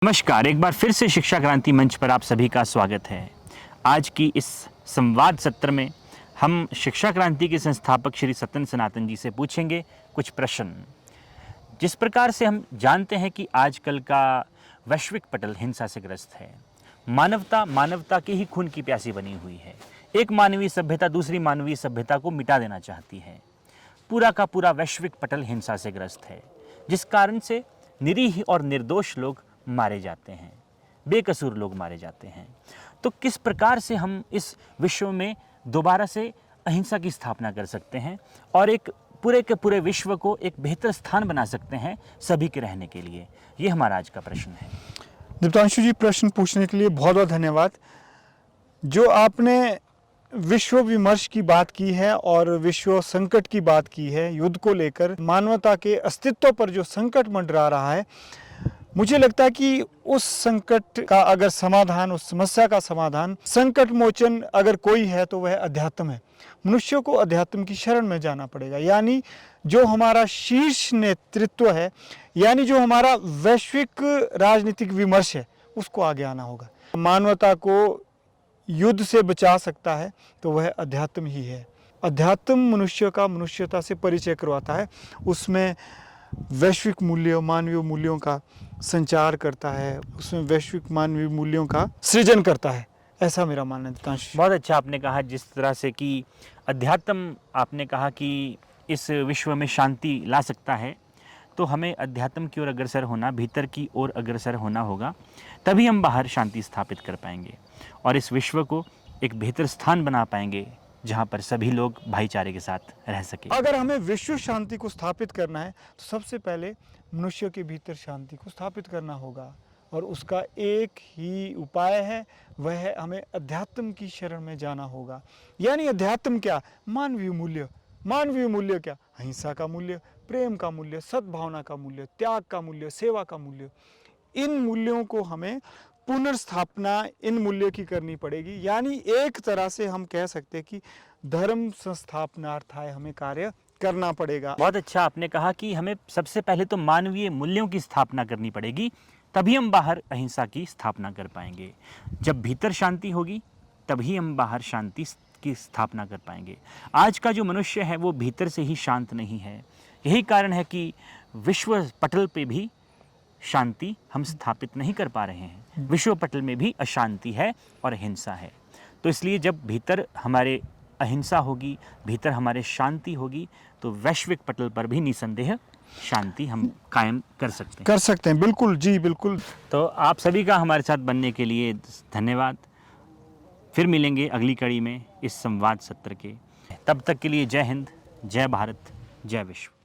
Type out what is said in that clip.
नमस्कार, एक बार फिर से शिक्षा क्रांति मंच पर आप सभी का स्वागत है। आज की इस संवाद सत्र में हम शिक्षा क्रांति के संस्थापक श्री सत्यन सनातन जी से पूछेंगे कुछ प्रश्न। जिस प्रकार से हम जानते हैं कि आजकल का वैश्विक पटल हिंसा से ग्रस्त है। मानवता के ही खून की प्यासी बनी हुई है। एक मानवीय सभ्यता दूसरी मानवीय सभ्यता को मिटा देना चाहती है। पूरा का पूरा वैश्विक पटल हिंसा से ग्रस्त है, जिस कारण से निरीह और निर्दोष लोग मारे जाते हैं, बेकसूर लोग मारे जाते हैं। तो किस प्रकार से हम इस विश्व में दोबारा से अहिंसा की स्थापना कर सकते हैं और एक पूरे के पूरे विश्व को एक बेहतर स्थान बना सकते हैं सभी के रहने के लिए? ये हमारा आज का प्रश्न है। दीप्तांशु जी, प्रश्न पूछने के लिए बहुत बहुत धन्यवाद। जो आपने विश्व विमर्श की बात की है और विश्व संकट की बात की है, युद्ध को लेकर मानवता के अस्तित्व पर जो संकट मंडरा रहा है, मुझे लगता है कि उस संकट का अगर समाधान, उस समस्या का समाधान, संकट मोचन अगर कोई है तो वह अध्यात्म है। मनुष्य को अध्यात्म की शरण में जाना पड़ेगा। यानी जो हमारा शीर्ष नेतृत्व है, यानी जो हमारा वैश्विक राजनीतिक विमर्श है, उसको आगे आना होगा। मानवता को युद्ध से बचा सकता है तो वह अध्यात्म ही है। अध्यात्म मनुष्य का मनुष्यता से परिचय करवाता है, उसमें वैश्विक मूल्यों, मानवीय मूल्यों का संचार करता है, उसमें वैश्विक मानवीय मूल्यों का सृजन करता है। ऐसा मेरा मानना है। दीप्तांशु, बहुत अच्छा आपने कहा। जिस तरह से कि अध्यात्म, आपने कहा कि इस विश्व में शांति ला सकता है, तो हमें अध्यात्म की ओर अग्रसर होना, भीतर की ओर अग्रसर होना होगा, तभी हम बाहर शांति स्थापित कर पाएंगे और इस विश्व को एक बेहतर स्थान बना पाएंगे जहाँ पर सभी लोग भाईचारे के साथ रह सके। अगर हमें विश्व शांति को स्थापित करना है तो सबसे पहले मनुष्य के भीतर शांति को स्थापित करना होगा और उसका एक ही उपाय है, वह है हमें अध्यात्म की शरण में जाना होगा। यानी अध्यात्म क्या? मानवीय मूल्य। मानवीय मूल्य क्या? अहिंसा का मूल्य, प्रेम का मूल्य, सद्भावना का मूल्य, त्याग का मूल्य, सेवा का मूल्य। इन मूल्यों को हमें पुनर्स्थापना इन मूल्यों की करनी पड़ेगी। यानी एक तरह से हम कह सकते हैं कि धर्म संस्थापनार्थाय हमें कार्य करना पड़ेगा। बहुत अच्छा आपने कहा कि हमें सबसे पहले तो मानवीय मूल्यों की स्थापना करनी पड़ेगी, तभी हम बाहर अहिंसा की स्थापना कर पाएंगे। जब भीतर शांति होगी तभी हम बाहर शांति की स्थापना कर पाएंगे। आज का जो मनुष्य है वो भीतर से ही शांत नहीं है। यही कारण है कि विश्व पटल पे भी शांति हम स्थापित नहीं कर पा रहे हैं। विश्व पटल में भी अशांति है और हिंसा है। तो इसलिए जब भीतर हमारे अहिंसा होगी, भीतर हमारे शांति होगी, तो वैश्विक पटल पर भी निसंदेह शांति हम कायम कर सकते हैं। बिल्कुल जी, बिल्कुल। तो आप सभी का हमारे साथ बनने के लिए धन्यवाद। फिर मिलेंगे अगली कड़ी में इस संवाद सत्र के। तब तक के लिए जय हिंद, जय भारत, जय विश्व।